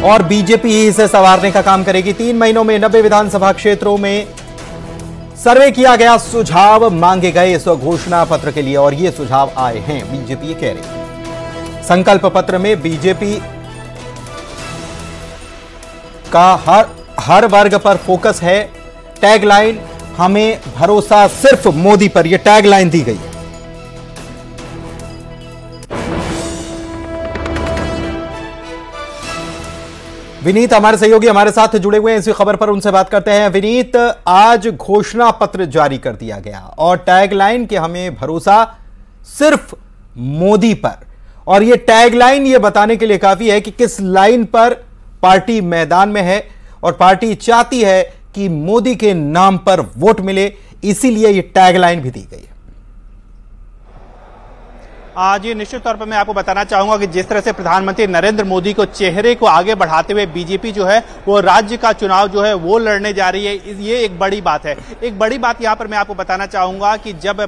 और बीजेपी ही इसे संवारने का काम करेगी। 3 महीनों में 90 विधानसभा क्षेत्रों में सर्वे किया गया, सुझाव मांगे गए इस घोषणा पत्र के लिए और ये सुझाव आए हैं, बीजेपी ये कह रही है। संकल्प पत्र में बीजेपी का हर वर्ग पर फोकस है। टैगलाइन हमें भरोसा सिर्फ मोदी पर, यह टैगलाइन दी गई है। विनीत हमारे सहयोगी हमारे साथ जुड़े हुए हैं इसी खबर पर, उनसे बात करते हैं। विनीत, आज घोषणा पत्र जारी कर दिया गया और टैगलाइन कि हमें भरोसा सिर्फ मोदी पर, और यह टैगलाइन ये बताने के लिए काफी है कि किस लाइन पर पार्टी मैदान में है और पार्टी चाहती है कि मोदी के नाम पर वोट मिले, इसीलिए यह टैगलाइन भी दी गई है। आज ये निश्चित तौर पर मैं आपको बताना चाहूंगा कि जिस तरह से प्रधानमंत्री नरेंद्र मोदी को चेहरे को आगे बढ़ाते हुए बीजेपी जो है वो राज्य का चुनाव जो है वो लड़ने जा रही है, ये एक बड़ी बात है। एक बड़ी बात यहां पर मैं आपको बताना चाहूंगा कि जब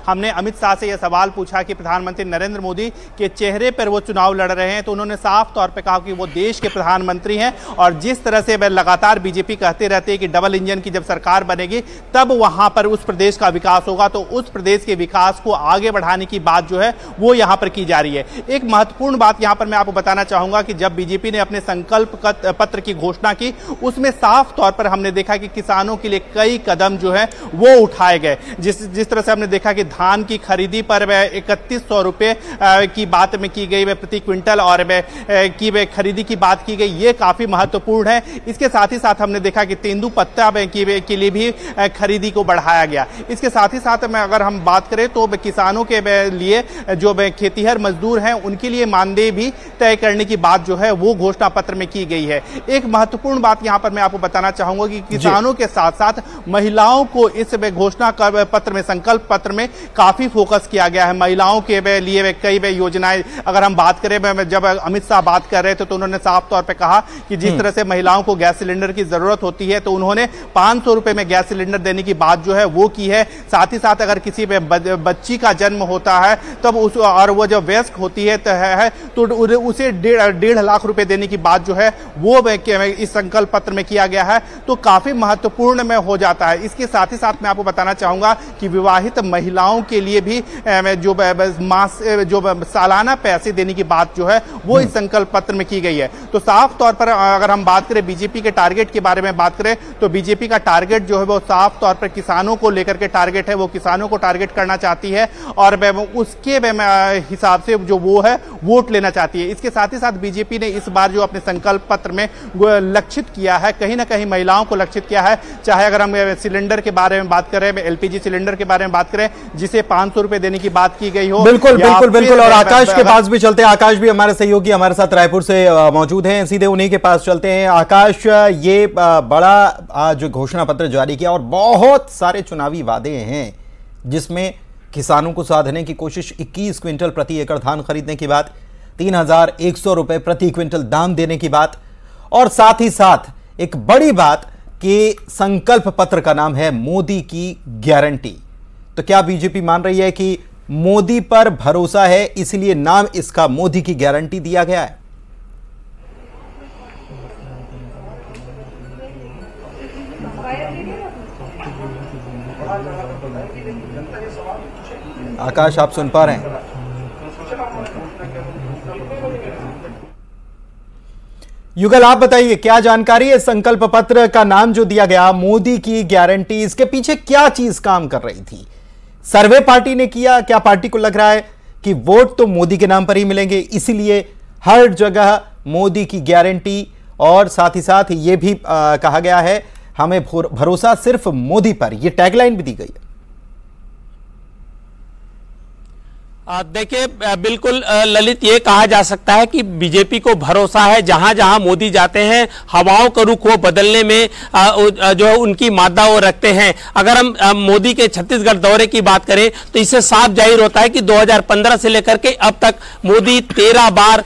हमने अमित शाह से यह सवाल पूछा कि प्रधानमंत्री नरेंद्र मोदी के चेहरे पर वो चुनाव लड़ रहे हैं, तो उन्होंने साफ तौर पर कहा कि वो देश के प्रधानमंत्री हैं और जिस तरह से लगातार बीजेपी कहते रहते हैं कि डबल इंजन की जब सरकार बनेगी तब वहां पर उस प्रदेश का विकास होगा, तो उस प्रदेश के विकास को आगे बढ़ाने की बात जो है वो यहां पर की जा रही है। एक महत्वपूर्ण बात यहां पर मैं आपको बताना चाहूंगा कि जब बीजेपी ने अपने संकल्प पत्र की घोषणा की, उसमें साफ तौर पर हमने देखा कि किसानों के लिए कई कदम जो है वो उठाए गए। जिस तरह से हमने देखा कि धान की खरीदी पर 3100 रुपए की बात में की गई, प्रति क्विंटल, और की खरीदी की बात की गई, ये काफी महत्वपूर्ण है। इसके साथ ही साथ हमने देखा कि तेंदुपत्ता के लिए भी खरीदी को बढ़ाया गया। इसके साथ ही साथ में अगर हम बात करें तो किसानों के लिए जो खेतीहर मजदूर हैं उनके लिए मानदेय भी तय करने की बात जो है वो घोषणा पत्र में की गई है। एक महत्वपूर्ण बात यहां पर मैं आपको बताना चाहूंगा कि किसानों के साथ साथ महिलाओं को इस घोषणा पत्र में, संकल्प पत्र में काफी फोकस किया गया है। महिलाओं के लिए कई योजनाएं, अगर हम बात करें, जब अमित शाह बात कर रहे थे तो उन्होंने साफ तौर पर कहा कि जिस तरह से महिलाओं को गैस सिलेंडर की जरूरत होती है तो उन्होंने 500 रुपए में गैस सिलेंडर देने की बात जो है वो की है। साथ ही साथ अगर किसी बच्ची का जन्म होता है तब और वो जब वयस्क होती है तो उसे 1.5 लाख रुपए देने की बात जो है वो इस संकल्प पत्र में किया गया है, तो काफी महत्वपूर्ण में हो जाता है। इसके साथ ही साथ मैं आपको बताना चाहूंगा कि विवाहित महिलाओं के लिए भी जो सालाना पैसे देने की बात जो है वो इस संकल्प पत्र में की गई है। तो साफ तौर पर अगर हम बात करें बीजेपी के टारगेट के बारे में बात करें तो बीजेपी का टारगेट जो है वो साफ तौर पर किसानों को लेकर के टारगेट है, वो किसानों को टारगेट करना चाहती है और उसके हिसाब से जो वो है वोट लेना चाहती है। इसके साथ ही साथ बीजेपी ने इस बार जो अपने संकल्प पत्र में लक्षित किया है, कहीं ना कहीं महिलाओं को लक्षित किया है। चाहे अगर हम सिलेंडर के बारे में बात करें, एलपीजी सिलेंडर के बारे में बात करें जिसे 500 रुपए देने की बात की गई हो। बिल्कुल बिल्कुल बिल्कुल। और आकाश के पास भी चलते हैं। आकाश भी हमारे सहयोगी हमारे साथ रायपुर से मौजूद हैं, सीधे उन्हीं के पास चलते हैं। आकाश, ये बड़ा आज घोषणा पत्र जारी किया और बहुत सारे चुनावी वादे हैं जिसमें किसानों को साधने की कोशिश, 21 क्विंटल प्रति एकड़ धान खरीदने की बात, 3100 रुपए प्रति क्विंटल दाम देने की बात, और साथ ही साथ एक बड़ी बात कि संकल्प पत्र का नाम है मोदी की गारंटी। तो क्या बीजेपी मान रही है कि मोदी पर भरोसा है इसलिए नाम इसका मोदी की गारंटी दिया गया है? आकाश, आप सुन पा रहे हैं? युगल, आप बताइए क्या जानकारी है? संकल्प पत्र का नाम जो दिया गया मोदी की गारंटी, इसके पीछे क्या चीज काम कर रही थी? सर्वे पार्टी ने किया? क्या पार्टी को लग रहा है कि वोट तो मोदी के नाम पर ही मिलेंगे, इसीलिए हर जगह मोदी की गारंटी, और साथ ही साथ ये भी कहा गया है हमें भरोसा सिर्फ मोदी पर, यह टैगलाइन भी दी गई है। देखिए, बिल्कुल ललित, ये कहा जा सकता है कि बीजेपी को भरोसा है जहां जहां मोदी जाते हैं हवाओं का रुख वो बदलने में जो है उनकी मादा वो रखते हैं। अगर हम मोदी के छत्तीसगढ़ दौरे की बात करें तो इससे साफ जाहिर होता है कि 2015 से लेकर के अब तक मोदी 13 बार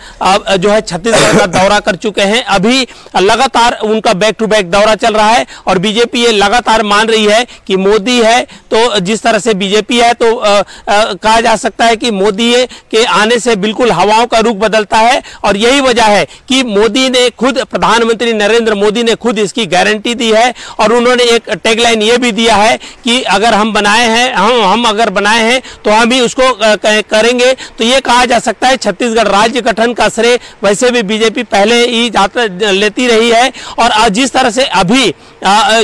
जो है छत्तीसगढ़ का दौरा कर चुके हैं। अभी लगातार उनका बैक टू बैक दौरा चल रहा है और बीजेपी ये लगातार मान रही है कि मोदी है, तो जिस तरह से बीजेपी है तो कहा जा सकता है कि कि मोदी के आने से बिल्कुल हवाओं का रुख बदलता है। और यही वजह है कि मोदी ने खुद, प्रधानमंत्री नरेंद्र मोदी ने खुद इसकी गारंटी दी है। और उन्होंने एक टैगलाइन ये भी दिया है कि अगर हम बनाए हैं, हम अगर बनाए हैं तो हम ही उसको करेंगे। तो ये कहा जा सकता है छत्तीसगढ़ राज्य गठन का श्रेय वैसे भी बीजेपी पहले ही लेती रही है। और जिस तरह से अभी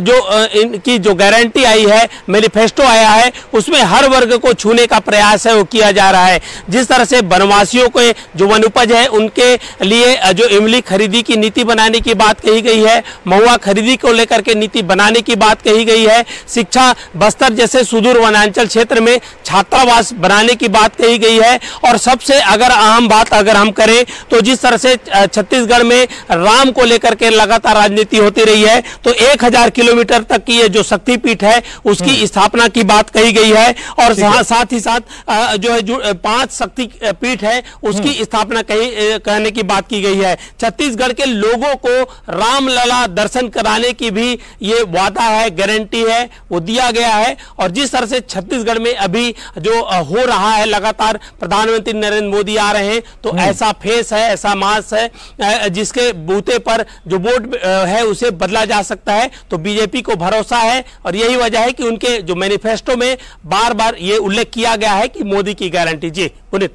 जो इनकी जो गारंटी आई है, मैनिफेस्टो आया है, उसमें हर वर्ग को छूने का प्रयास है वो किया जा रहा है। जिस तरह से वनवासियों को जो वनोपज है उनके लिए जो इमली खरीदी की नीति बनाने की बात कही गई है, महुआ खरीदी को लेकर के नीति बनाने की बात कही गई है, शिक्षा, बस्तर जैसे सुदूर वनांचल क्षेत्र में छात्रावास बनाने की बात कही गई है। और सबसे अगर अहम बात अगर हम करें तो जिस तरह से छत्तीसगढ़ में राम को लेकर के लगातार राजनीति होती रही है, तो 1000 किलोमीटर तक की ये जो शक्तिपीठ है उसकी स्थापना की बात कही गई है। और साथ ही साथ जो है 5 शक्तिपीठ है उसकी स्थापना कहने की बात की गई है। छत्तीसगढ़ के लोगों को रामलला दर्शन कराने की भी ये वादा है, गारंटी है, वो दिया गया है। और जिस तरह से छत्तीसगढ़ में अभी जो हो रहा है, लगातार प्रधानमंत्री नरेंद्र मोदी आ रहे हैं, तो ऐसा फेस है, ऐसा मास है जिसके बूते पर जो वोट है उसे बदला जा सकता है। तो बीजेपी को भरोसा है और यही वजह है कि उनके जो मैनिफेस्टो में बार बार ये उल्लेख किया गया है कि मोदी की गारंटी। जी पुनीत।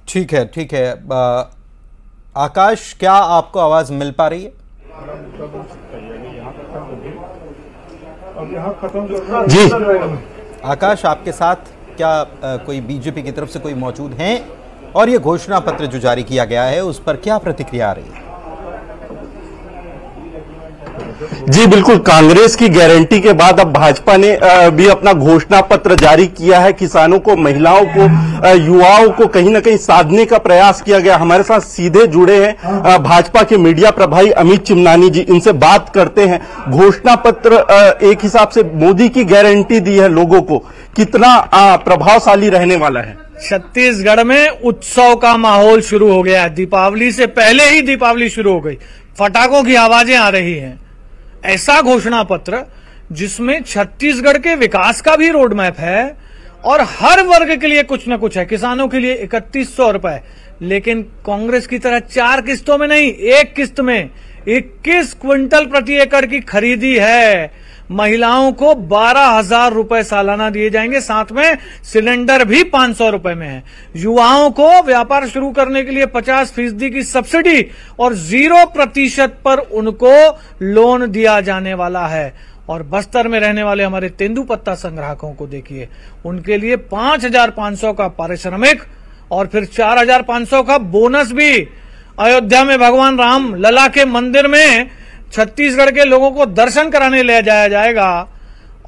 ठीक है, ठीक है। आकाश, क्या आपको आवाज मिल पा रही है? जी आकाश, आपके साथ क्या कोई बीजेपी की तरफ से कोई मौजूद हैं और ये घोषणा पत्र जो जारी किया गया है उस पर क्या प्रतिक्रिया आ रही है? जी बिल्कुल, कांग्रेस की गारंटी के बाद अब भाजपा ने भी अपना घोषणा पत्र जारी किया है। किसानों को, महिलाओं को, युवाओं को कहीं ना कहीं साधने का प्रयास किया गया। हमारे साथ सीधे जुड़े हैं भाजपा के मीडिया प्रभारी अमित चिमनानी जी, इनसे बात करते हैं। घोषणा पत्र एक हिसाब से मोदी की गारंटी दी है लोगों को, कितना प्रभावशाली रहने वाला है? छत्तीसगढ़ में उत्सव का माहौल शुरू हो गया है। दीपावली से पहले ही दीपावली शुरू हो गई, पटाखों की आवाजें आ रही हैं। ऐसा घोषणा पत्र जिसमें छत्तीसगढ़ के विकास का भी रोड मैप है और हर वर्ग के लिए कुछ न कुछ है। किसानों के लिए 3100 रुपए, लेकिन कांग्रेस की तरह 4 किस्तों में नहीं, एक किस्त में 21 क्विंटल प्रति एकड़ की खरीदी है। महिलाओं को 12,000 रुपए सालाना दिए जाएंगे, साथ में सिलेंडर भी 500 रुपए में है। युवाओं को व्यापार शुरू करने के लिए 50% की सब्सिडी और 0% पर उनको लोन दिया जाने वाला है। और बस्तर में रहने वाले हमारे तेंदुपत्ता संग्राहकों को देखिए, उनके लिए 5,500 का पारिश्रमिक और फिर 4,500 का बोनस भी। अयोध्या में भगवान राम लला के मंदिर में छत्तीसगढ़ के लोगों को दर्शन कराने ले जाया जाएगा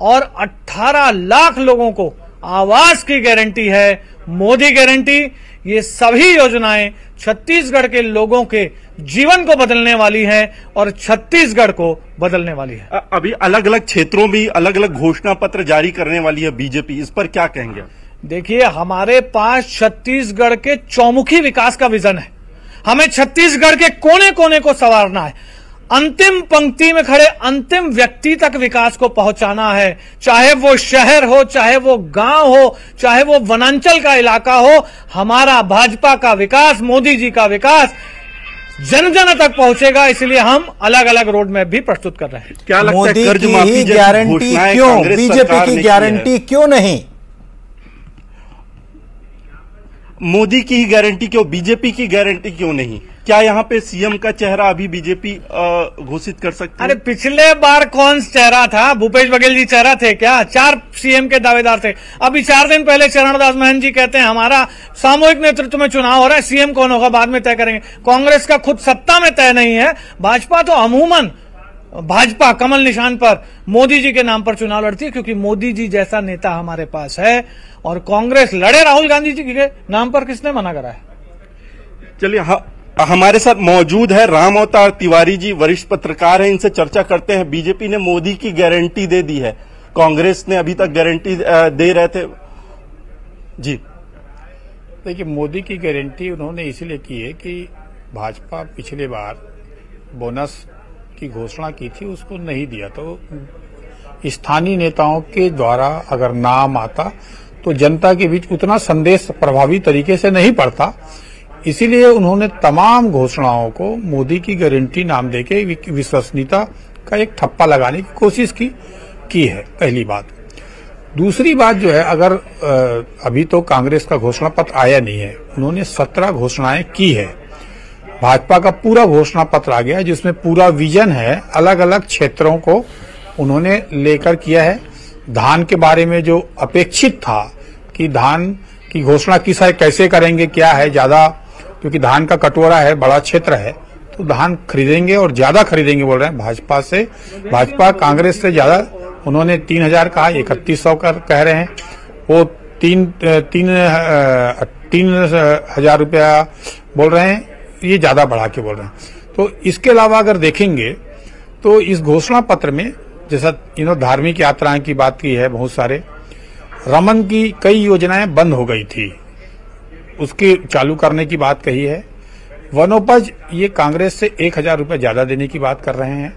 और 18 लाख लोगों को आवास की गारंटी है, मोदी गारंटी। ये सभी योजनाएं छत्तीसगढ़ के लोगों के जीवन को बदलने वाली हैं और छत्तीसगढ़ को बदलने वाली है। अभी अलग अलग क्षेत्रों में अलग अलग घोषणा पत्र जारी करने वाली है बीजेपी, इस पर क्या कहेंगे? देखिए, हमारे पास छत्तीसगढ़ के चौमुखी विकास का विजन है। हमें छत्तीसगढ़ के कोने कोने को संवारना है, अंतिम पंक्ति में खड़े अंतिम व्यक्ति तक विकास को पहुंचाना है। चाहे वो शहर हो, चाहे वो गांव हो, चाहे वो वनांचल का इलाका हो, हमारा भाजपा का विकास, मोदी जी का विकास जन जन तक पहुंचेगा। इसलिए हम अलग अलग रोड मैप भी प्रस्तुत कर रहे हैं। क्या लगता है, मोदी कर्ज की माफी ही गारंटी क्यों, बीजेपी की गारंटी क्यों नहीं? मोदी की ही गारंटी क्यों, बीजेपी की गारंटी क्यों नहीं? क्या यहाँ पे सीएम का चेहरा अभी बीजेपी घोषित कर सकती है? अरे पिछले बार कौन चेहरा था? भूपेश बघेल जी चेहरा थे क्या? 4 सीएम के दावेदार थे। अभी 4 दिन पहले चरणदास महंत जी कहते हैं हमारा सामूहिक नेतृत्व में चुनाव हो रहा है, सीएम कौन होगा बाद में तय करेंगे। कांग्रेस का खुद सत्ता में तय नहीं है। भाजपा तो अमूमन भाजपा कमल निशान पर मोदी जी के नाम पर चुनाव लड़ती है, क्योंकि मोदी जी जैसा नेता हमारे पास है। और कांग्रेस लड़े राहुल गांधी जी के नाम पर, किसने मना करा है? चलिए, हमारे साथ मौजूद है राम अवतार तिवारी जी, वरिष्ठ पत्रकार हैं, इनसे चर्चा करते हैं। बीजेपी ने मोदी की गारंटी दे दी है, कांग्रेस ने अभी तक गारंटी दे रहे थे। जी देखिए, मोदी की गारंटी उन्होंने इसीलिए की है कि भाजपा पिछले बार बोनस की घोषणा की थी, उसको नहीं दिया। तो स्थानीय नेताओं के द्वारा अगर नाम आता तो जनता के बीच उतना संदेश प्रभावी तरीके से नहीं पड़ता। इसीलिए उन्होंने तमाम घोषणाओं को मोदी की गारंटी नाम देके विश्वसनीयता का एक ठप्पा लगाने की कोशिश की है, पहली बात। दूसरी बात जो है, अगर अभी तो कांग्रेस का घोषणा पत्र आया नहीं है, उन्होंने 17 घोषणाएं की है। भाजपा का पूरा घोषणा पत्र आ गया जिसमें पूरा विजन है, अलग अलग क्षेत्रों को उन्होंने लेकर किया है। धान के बारे में जो अपेक्षित था कि धान की घोषणा किस है, कैसे करेंगे, क्या है, ज्यादा क्योंकि धान का कटोरा है, बड़ा क्षेत्र है, तो धान खरीदेंगे और ज्यादा खरीदेंगे बोल रहे हैं भाजपा से। भाजपा कांग्रेस से ज्यादा, उन्होंने 3000 कहा, 3100 कह रहे हैं। वो 3,000 रुपया बोल रहे हैं, ये ज्यादा बढ़ा के बोल रहे हैं। तो इसके अलावा अगर देखेंगे तो इस घोषणा पत्र में जैसा धार्मिक यात्राएं की बात की है, बहुत सारे रमन की कई योजनाएं बंद हो गई थी, उसके चालू करने की बात कही है। वनोपज ये कांग्रेस से 1000 रुपये ज्यादा देने की बात कर रहे हैं।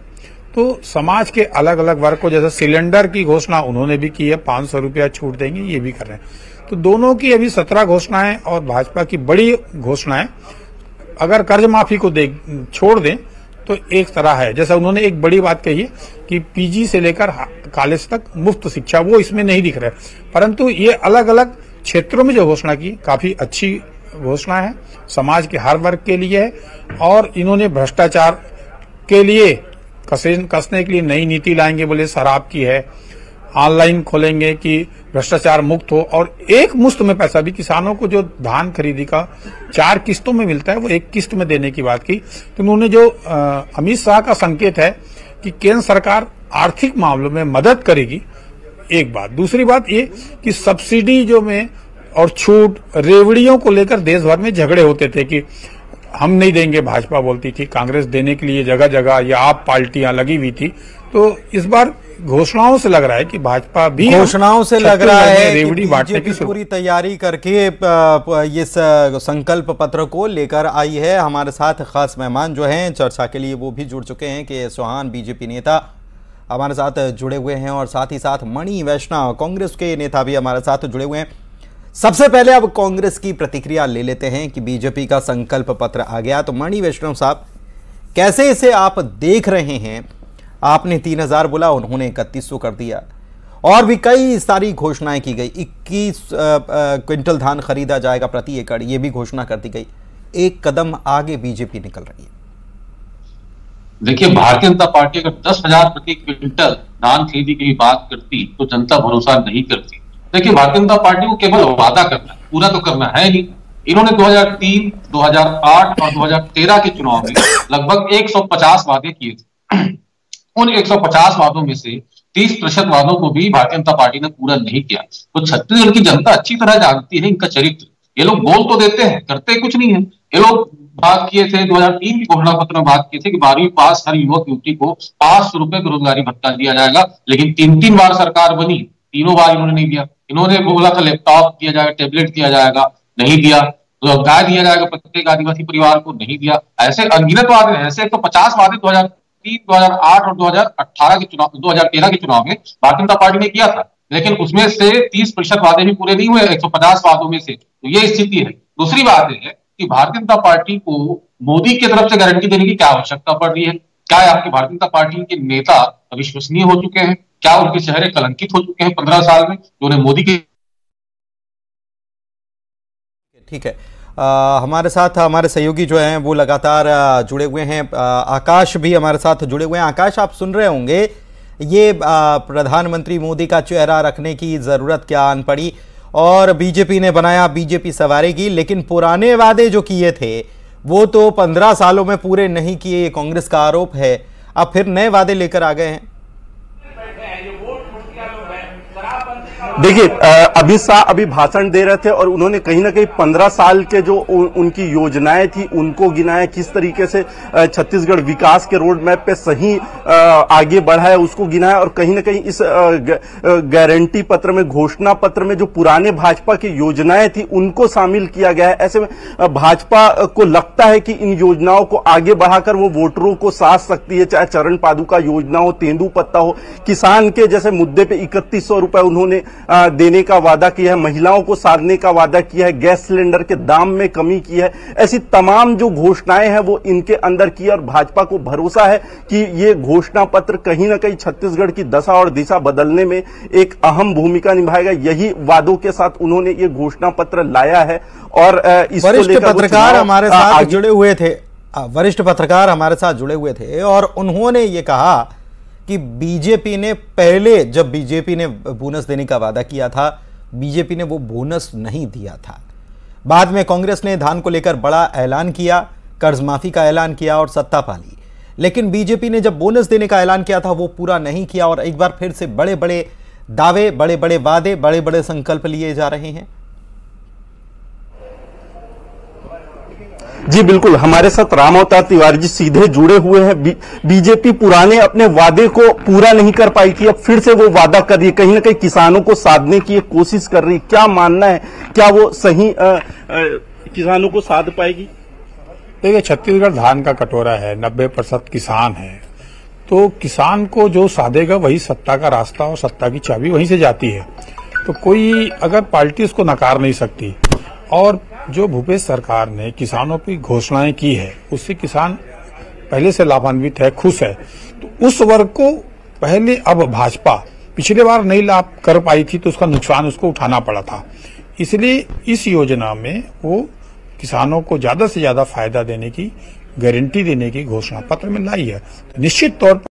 तो समाज के अलग अलग वर्ग को, जैसे सिलेंडर की घोषणा उन्होंने भी की है, 500 रुपया छूट देंगे, ये भी कर रहे हैं। तो दोनों की अभी 17 घोषणाएं और भाजपा की बड़ी घोषणाएं, अगर कर्ज माफी को छोड़ दें तो एक तरह है, जैसा उन्होंने एक बड़ी बात कही है कि पीजी से लेकर कॉलेज तक मुफ्त शिक्षा, वो इसमें नहीं दिख रहा है। परंतु ये अलग अलग क्षेत्रों में जो घोषणा की, काफी अच्छी घोषणा है, समाज के हर वर्ग के लिए है। और इन्होंने भ्रष्टाचार के लिए कसने के लिए नई नीति लाएंगे, बोले शराब की है, ऑनलाइन खोलेंगे कि भ्रष्टाचार मुक्त हो, और एक मुश्त में पैसा भी किसानों को जो धान खरीदी का 4 किस्तों में मिलता है वो 1 किस्त में देने की बात की। तो उन्होंने जो अमित शाह का संकेत है कि केंद्र सरकार आर्थिक मामलों में मदद करेगी, एक बात। दूसरी बात ये कि सब्सिडी जो में और छूट, रेवड़ियों को लेकर देश भर में झगड़े होते थे कि हम नहीं देंगे, भाजपा बोलती थी, कांग्रेस देने के लिए जगह जगह या आप पार्टियां लगी हुई थी। तो इस बार घोषणाओं से लग रहा है कि भाजपा भी, घोषणाओं से लग रहा है रेवड़ी बांटने की पूरी तैयारी करके इस संकल्प पत्र को लेकर आई है। हमारे साथ खास मेहमान जो हैं चर्चा के लिए वो भी जुड़ चुके हैं कि चौहान बीजेपी नेता हमारे साथ जुड़े हुए हैं, और साथ ही साथ मणि वैष्णव कांग्रेस के नेता भी हमारे साथ जुड़े हुए हैं। सबसे पहले अब कांग्रेस की प्रतिक्रिया ले लेते हैं कि बीजेपी का संकल्प पत्र आ गया, तो मणि वैष्णव साहब कैसे इसे आप देख रहे हैं? आपने 3000 बोला, उन्होंने 3100 कर दिया, और भी कई सारी घोषणाएं की गई। 21 क्विंटल धान खरीदा जाएगा प्रति एकड़, ये भी घोषणा कर दी गई। एक कदम आगे बीजेपी निकल रही है। देखिए, भारतीय जनता पार्टी अगर 10,000 प्रति क्विंटल धान खरीदी की बात करती तो जनता भरोसा नहीं करती। देखिए, भारतीय जनता पार्टी को केवल वादा करना है, पूरा तो करना है नहीं। इन्होंने 2003, 2008 और 2013 के चुनाव में लगभग 150 वादे किए थे। उन 150 वादों में से 30% वादों को भी भारतीय जनता पार्टी ने पूरा नहीं किया। तो छत्तीसगढ़ की जनता अच्छी तरह जानती है इनका चरित्र। ये लोग बोल तो देते हैं, करते कुछ नहीं है। ये लोग बात किए थे 2003 की घोषणा पत्र में, बात किए थे कि 12वीं पास हर युवक युवती को 500 रुपए का रोजगारी भत्ता दिया जाएगा, लेकिन 3 बार सरकार बनी, तीनों बार इन्होंने नहीं दिया। इन्होंने बोला था लैपटॉप दिया जाएगा, टेबलेट दिया जाएगा, नहीं दिया। तो गाय दिया जाएगा प्रत्येक आदिवासी परिवार को, नहीं दिया। ऐसे अनगिनत वादे हैं, ऐसे तो 50 वादे 2003, 2008 और 2018 के चुनाव, 2013 के चुनाव में भारतीय जनता पार्टी ने किया था, लेकिन उसमें से 30% वादे भी पूरे नहीं हुए 150 वादों में से। तो ये स्थिति है। दूसरी बात है कि भारतीय जनता पार्टी को मोदी की तरफ से गारंटी देने की क्या आवश्यकता पड़ रही है? क्या आपकी भारतीय जनता पार्टी के नेता अविश्वसनीय हो चुके हैं? क्या उनके चेहरे कलंकित हो चुके हैं 15 साल में, जो उन्हें मोदी के? ठीक है, हमारे साथ हमारे सहयोगी जो हैं वो लगातार जुड़े हुए हैं। आकाश भी हमारे साथ जुड़े हुए हैं। आकाश, आप सुन रहे होंगे, ये प्रधानमंत्री मोदी का चेहरा रखने की जरूरत क्या आन पड़ी, और बीजेपी ने बनाया, बीजेपी सवारेगी, लेकिन पुराने वादे जो किए थे वो तो 15 सालों में पूरे नहीं किए, कांग्रेस का आरोप है। अब फिर नए वादे लेकर आ गए हैं। देखिए, अमित शाह अभी भाषण दे रहे थे और उन्होंने कहीं ना कहीं 15 साल के जो उनकी योजनाएं थी उनको गिनाया, किस तरीके से छत्तीसगढ़ विकास के रोड मैप पे सही आगे बढ़ा है उसको गिनाया, और कहीं ना कहीं इस गारंटी पत्र में, घोषणा पत्र में जो पुराने भाजपा की योजनाएं थी उनको शामिल किया गया है। ऐसे में भाजपा को लगता है कि इन योजनाओं को आगे बढ़ाकर वो वोटरों को साध सकती है, चाहे चरण पादुका योजना हो, तेंदुपत्ता हो, किसान के जैसे मुद्दे पे 3100 रुपए उन्होंने देने का वादा किया है, महिलाओं को साधने का वादा किया है, गैस सिलेंडर के दाम में कमी की है। ऐसी तमाम जो घोषणाएं हैं वो इनके अंदर की है और भाजपा को भरोसा है कि ये घोषणा पत्र कहीं ना कहीं छत्तीसगढ़ की दशा और दिशा बदलने में एक अहम भूमिका निभाएगा। यही वादों के साथ उन्होंने ये घोषणा पत्र लाया है। और वरिष्ठ पत्रकार हमारे साथ जुड़े हुए थे, वरिष्ठ पत्रकार हमारे साथ जुड़े हुए थे और उन्होंने ये कहा कि बीजेपी ने पहले, जब बीजेपी ने बोनस देने का वादा किया था, बीजेपी ने वो बोनस नहीं दिया था। बाद में कांग्रेस ने धान को लेकर बड़ा ऐलान किया, कर्ज माफी का ऐलान किया और सत्ता पाली, लेकिन बीजेपी ने जब बोनस देने का ऐलान किया था वो पूरा नहीं किया और एक बार फिर से बड़े बड़े दावे, बड़े बड़े वादे, बड़े बड़े संकल्प लिए जा रहे हैं। जी बिल्कुल, हमारे साथ राम अवतार तिवारी जी सीधे जुड़े हुए हैं। बीजेपी पुराने अपने वादे को पूरा नहीं कर पाई थी, अब फिर से वो वादा कर रही है, कहीं ना कहीं किसानों को साधने की एक कोशिश कर रही है। क्या मानना है, क्या वो सही किसानों को साध पाएगी? देखिए, छत्तीसगढ़ धान का कटोरा है, 90% किसान है, तो किसान को जो साधेगा वही सत्ता का रास्ता और सत्ता की चाबी वहीं से जाती है। तो कोई अगर पार्टी उसको नकार नहीं सकती। और जो भूपेश सरकार ने किसानों की घोषणाएं की है उससे किसान पहले से लाभान्वित है, खुश है। तो उस वर्ग को पहले, अब भाजपा पिछले बार नहीं लाभ कर पाई थी तो उसका नुकसान उसको उठाना पड़ा था, इसलिए इस योजना में वो किसानों को ज्यादा से ज्यादा फायदा देने की, गारंटी देने की घोषणा पत्र में लाई है। तो निश्चित तौर पर